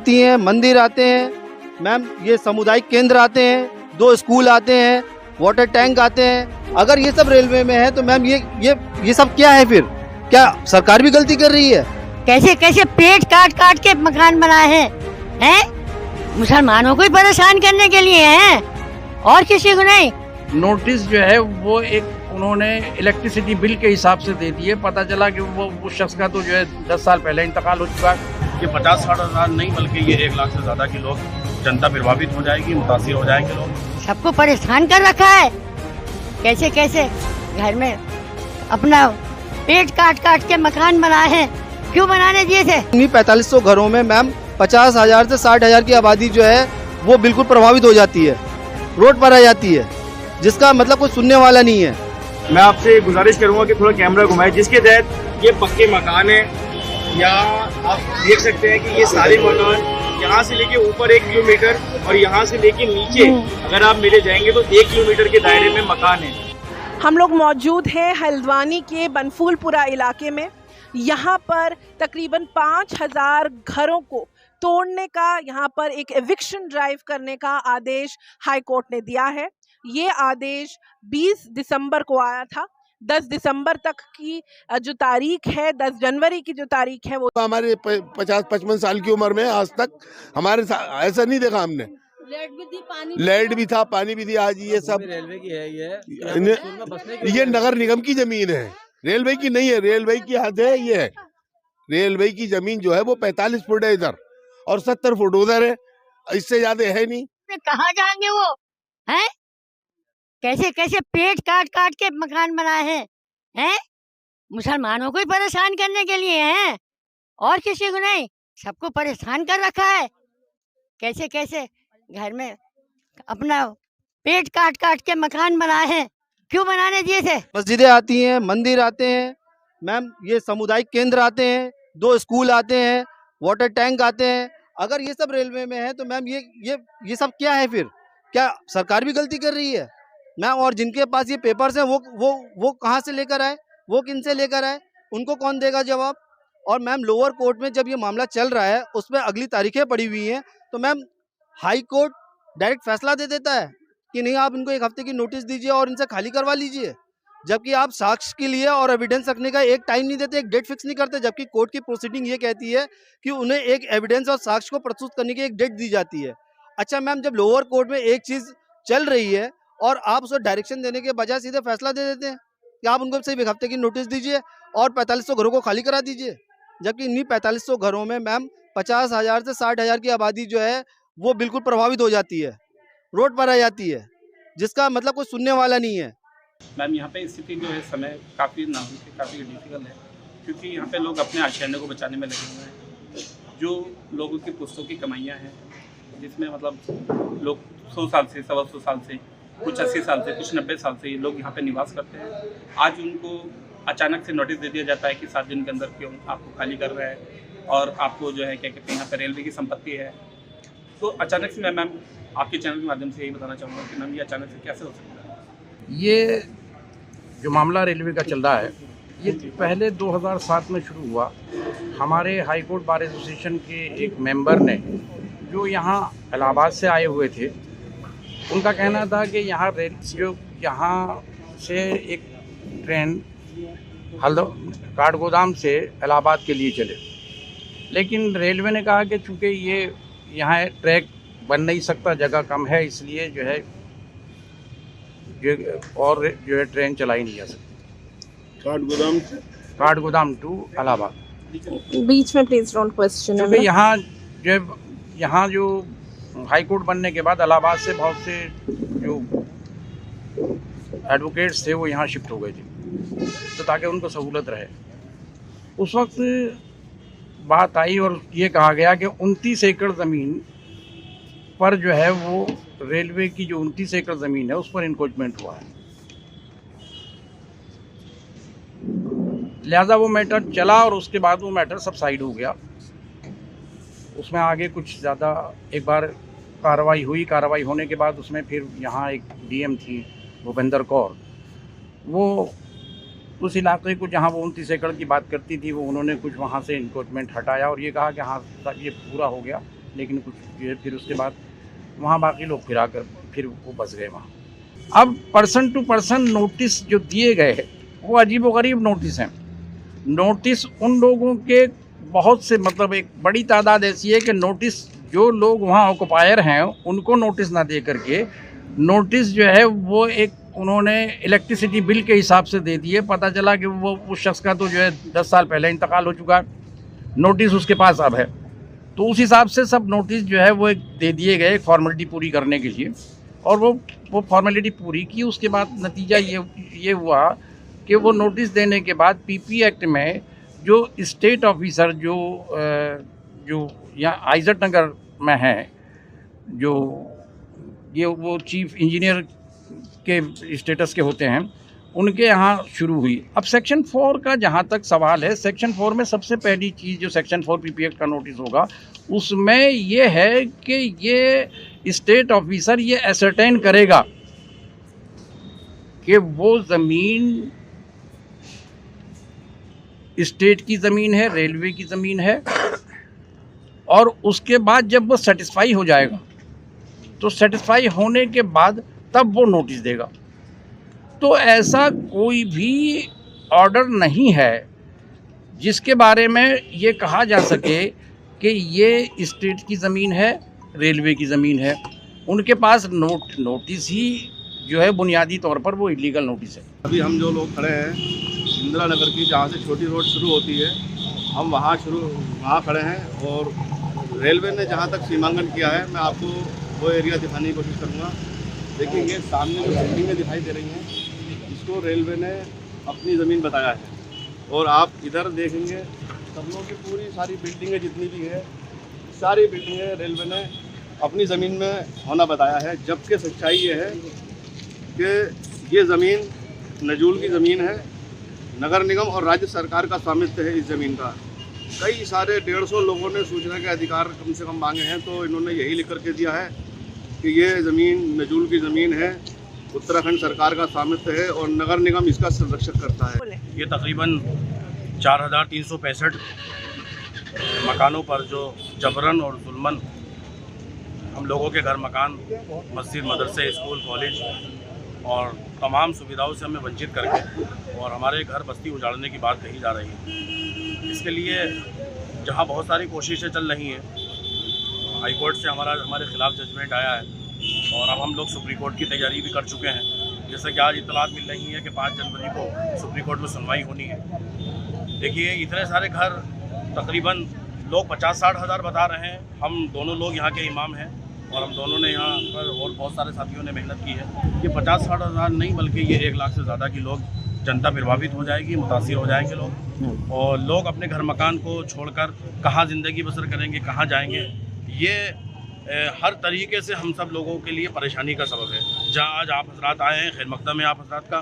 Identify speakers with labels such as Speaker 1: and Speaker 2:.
Speaker 1: आती हैं, मंदिर आते हैं मैम, ये सामुदायिक केंद्र आते हैं, 2 स्कूल आते हैं, वाटर टैंक आते हैं। अगर ये सब रेलवे में है तो मैम ये सब क्या है? फिर क्या सरकार भी गलती कर रही है?
Speaker 2: कैसे कैसे पेट काट काट के मकान बनाए हैं? मुसलमानों को ही परेशान करने के लिए हैं और किसी को नहीं।
Speaker 3: नोटिस जो है वो एक उन्होंने इलेक्ट्रिसिटी बिल के हिसाब से दे दिए। पता चला कि वो उस शख्स का तो जो है 10 साल पहले इंतकाल हो चुका है।
Speaker 4: ये 50-60 हज़ार नहीं बल्कि ये 1 लाख से ज़्यादा की लोग जनता प्रभावित हो जाएगी, मुतासिर हो जाएंगे लोग।
Speaker 2: सबको परेशान कर रखा है। कैसे कैसे घर में अपना पेट काट काट के मकान बनाए हैं, क्यों बनाने दिए थे?
Speaker 1: 4500 घरों में मैम 50,000 से 60,000 की आबादी जो है वो बिल्कुल प्रभावित हो जाती है, रोड पर आ जाती है, जिसका मतलब कोई सुनने वाला नहीं है।
Speaker 5: मैं आपसे गुजारिश करूंगा कि थोड़ा कैमरा घुमाएं, जिसके तहत ये पक्के मकान है। यहाँ आप देख सकते हैं कि ये सारे मकान यहाँ से लेके ऊपर 1 किलोमीटर और यहाँ से लेके नीचे अगर आप मेरे जाएंगे तो 1 किलोमीटर के दायरे में मकान है।
Speaker 6: हम लोग मौजूद हैं हल्द्वानी के बनफूलपुरा इलाके में। यहाँ पर तकरीबन 5,000 घरों को तोड़ने का, यहाँ पर एक एविक्शन ड्राइव करने का आदेश हाई कोर्ट ने दिया है। ये आदेश 20 दिसंबर को आया था। 10 दिसंबर तक की जो तारीख है, 10 जनवरी की जो तारीख है वो
Speaker 7: हमारे 50-55 साल की उम्र में आज तक हमारे ऐसा नहीं देखा हमने। लाइट भी था, पानी भी थी। आज ये सब
Speaker 3: रेलवे की है,
Speaker 7: ये नगर निगम की जमीन है, रेलवे की नहीं है। रेलवे की हद है, ये है रेलवे की जमीन जो है वो 45 फुट है इधर और 70 फुट उधर है, इससे ज्यादा है नहीं।
Speaker 2: कहाँ जाएंगे वो? हैं? कैसे कैसे पेट काट काट के मकान बनाए हैं? मुसलमानों को ही परेशान करने के लिए हैं और किसी को नहीं। सबको परेशान कर रखा है। कैसे कैसे घर में अपना पेट काट काट के मकान बनाए हैं, क्यों बनाने दिए थे?
Speaker 1: मस्जिदें आती हैं, मंदिर आते हैं मैम, ये सामुदायिक केंद्र आते हैं, 2 स्कूल आते हैं, वाटर टैंक आते हैं। अगर ये सब रेलवे में है तो मैम ये सब क्या है? फिर क्या सरकार भी गलती कर रही है मैम? और जिनके पास ये पेपर्स हैं वो कहाँ से लेकर आए? वो किन से लेकर आए? उनको कौन देगा जवाब? और मैम लोअर कोर्ट में जब ये मामला चल रहा है उसमें अगली तारीखें पड़ी हुई हैं, तो मैम हाई कोर्ट डायरेक्ट फैसला दे देता है कि नहीं, आप इनको 1 हफ्ते की नोटिस दीजिए और इनसे खाली करवा लीजिए। जबकि आप साक्ष्य के लिए और एविडेंस रखने का एक टाइम नहीं देते, एक डेट फिक्स नहीं करते। जबकि कोर्ट की प्रोसीडिंग ये कहती है कि उन्हें एक एविडेंस और साक्ष्य को प्रस्तुत करने की एक डेट दी जाती है। अच्छा मैम, जब लोअर कोर्ट में एक चीज़ चल रही है और आप उसे डायरेक्शन देने के बजाय सीधे फैसला दे देते हैं कि आप उनको सिर्फ 1 हफ्ते की नोटिस दीजिए और 4500 घरों को खाली करा दीजिए। जबकि इन्हीं 4500 घरों में मैम 50,000 से 60,000 की आबादी जो है वो बिल्कुल प्रभावित हो जाती है, रोड पर आ जाती है, जिसका मतलब कोई सुनने वाला नहीं है।
Speaker 4: मैम यहाँ पे स्थिति जो है समय काफ़ी नाजुक है, काफ़ी डिफिकल्ट है, क्योंकि यहाँ पे लोग अपने आशियाने को बचाने में लगे हुए हैं। जो लोगों की पुस्तकों की कमाइयाँ हैं, जिसमें मतलब लोग 100 साल से, 125 साल से, कुछ 80 साल से, कुछ 90 साल से ये लोग यहाँ पे निवास करते हैं। आज उनको अचानक से नोटिस दे दिया जाता है कि 7 दिन के अंदर क्यों आपको खाली कर रहे हैं और आपको जो है क्या कहते हैं यहाँ पर रेलवे की संपत्ति है। तो अचानक से मैं मैम आपके चैनल के माध्यम से यही बताना चाहूँगा कि मैम ये अचानक से कैसे हो सकता है?
Speaker 3: ये जो मामला रेलवे का चल रहा है ये पहले 2007 में शुरू हुआ। हमारे हाई कोर्ट बार एसोसिएशन के एक मेंबर ने जो यहाँ इलाहाबाद से आए हुए थे, उनका कहना था कि यहाँ से एक ट्रेन काठगोदाम से इलाहाबाद के लिए चले, लेकिन रेलवे ने कहा कि चूँकि ये यहाँ ट्रैक बन नहीं सकता, जगह कम है, इसलिए जो है और जो है ट्रेन चलाई नहीं जा सकती काठगोदाम टू इलाहाबाद।
Speaker 6: बीच में प्लीज डोंट क्वेश्चन।
Speaker 3: क्योंकि यहाँ जो हाई कोर्ट बनने के बाद इलाहाबाद से बहुत से जो एडवोकेट्स थे वो यहाँ शिफ्ट हो गए थे, तो ताकि उनको सहूलत रहे। उस वक्त बात आई और ये कहा गया कि 29 एकड़ ज़मीन पर जो है वो रेलवे की जो 29 एकड़ ज़मीन है उस पर इंक्रोचमेंट हुआ है। लिहाजा वो मैटर चला और उसके बाद वो मैटर सबसाइड हो गया। उसमें आगे कुछ ज़्यादा एक बार कार्रवाई हुई। कार्रवाई होने के बाद उसमें फिर यहाँ एक डीएम थी भूपेंद्र कौर, वो उस इलाके को जहाँ वो 29 एकड़ की बात करती थी वो उन्होंने कुछ वहाँ से इंक्रोचमेंट हटाया और ये कहा कि हाँ ये पूरा हो गया, लेकिन कुछ जो है फिर उसके बाद वहाँ बाकी लोग फिर आकर फिर वो बस गए वहाँ। अब पर्सन टू पर्सन नोटिस जो दिए गए हैं वो अजीबोगरीब नोटिस हैं। नोटिस उन लोगों के बहुत से मतलब एक बड़ी तादाद ऐसी है कि नोटिस जो लोग वहाँ ऑक्युपायर हैं उनको नोटिस ना दे करके नोटिस जो है वो एक उन्होंने इलेक्ट्रिसिटी बिल के हिसाब से दे दिए। पता चला कि वो उस शख्स का तो जो है 10 साल पहले इंतकाल हो चुका है, नोटिस उसके पास अब है। तो उस हिसाब से सब नोटिस जो है वो एक दे दिए गए फॉर्मेलिटी पूरी करने के लिए, और वो फॉर्मेलिटी पूरी की। उसके बाद नतीजा ये हुआ कि वो नोटिस देने के बाद पीपी एक्ट में जो स्टेट ऑफिसर जो यहाँ आइजट नगर में है, जो ये वो चीफ इंजीनियर के स्टेटस के होते हैं, उनके यहाँ शुरू हुई। अब सेक्शन 4 का जहाँ तक सवाल है, सेक्शन 4 में सबसे पहली चीज़ जो सेक्शन 4 पीपी एक्ट का नोटिस होगा उसमें ये है कि ये स्टेट ऑफिसर ये एसरटेन करेगा कि वो ज़मीन स्टेट की ज़मीन है, रेलवे की ज़मीन है, और उसके बाद जब वो सेटिस्फाई हो जाएगा तो सेटिस्फाई होने के बाद तब वो नोटिस देगा। तो ऐसा कोई भी ऑर्डर नहीं है जिसके बारे में ये कहा जा सके कि ये स्टेट की ज़मीन है, रेलवे की ज़मीन है। उनके पास नोटिस ही जो है बुनियादी तौर पर वो इलीगल नोटिस है।
Speaker 8: अभी हम जो लोग खड़े हैं इंदिरा नगर की, जहाँ से छोटी रोड शुरू होती है, हम वहाँ खड़े हैं, और रेलवे ने जहाँ तक सीमांकन किया है मैं आपको वो एरिया दिखाने की कोशिश करूँगा। देखिए ये सामने जो बिल्डिंगें दिखाई दे रही हैं इसको रेलवे ने अपनी ज़मीन बताया है, और आप इधर देखेंगे सब लोग की पूरी सारी बिल्डिंगें जितनी भी है सारी बिल्डिंगें रेलवे ने अपनी ज़मीन में होना बताया है। जबकि सच्चाई ये है कि ये ज़मीन नजूल की ज़मीन है, नगर निगम और राज्य सरकार का स्वामित्व है इस ज़मीन का। कई सारे 150 लोगों ने सूचना के अधिकार कम से कम मांगे हैं, तो इन्होंने यही लिख करके दिया है कि ये ज़मीन नजूल की ज़मीन है, उत्तराखंड सरकार का स्वामित्व है और नगर निगम इसका संरक्षण करता है।
Speaker 9: ये तकरीबन 4365 मकानों पर जो जबरन और जुल्मन हम लोगों के घर मकान, मस्जिद, मदरसे, स्कूल, कॉलेज और तमाम सुविधाओं से हमें वंचित करके और हमारे घर बस्ती उजाड़ने की बात कही जा रही है। इसके लिए जहां बहुत सारी कोशिशें चल रही हैं, हाई कोर्ट से हमारे खिलाफ जजमेंट आया है और अब हम लोग सुप्रीम कोर्ट की तैयारी भी कर चुके हैं। जैसे कि आज इतलात मिल रही है कि 5 जनवरी को सुप्रीम कोर्ट में सुनवाई होनी है। देखिए इतने सारे घर, तकरीबन लोग 50-60 हज़ार बता रहे हैं। हम दोनों लोग यहाँ के इमाम हैं और हम दोनों ने यहाँ पर और बहुत सारे साथियों ने मेहनत की है। ये 50-60 हज़ार नहीं बल्कि ये 1 लाख से ज़्यादा की लोग जनता प्रभावित हो जाएगी, मुतासिर हो जाएंगे लोग, और लोग अपने घर मकान को छोड़कर कहाँ ज़िंदगी बसर करेंगे, कहाँ जाएंगे। ये हर तरीके से हम सब लोगों के लिए परेशानी का सबब है। जहाँ आज आप हजरात आए हैं, खैर मकदम है आप हजरात का,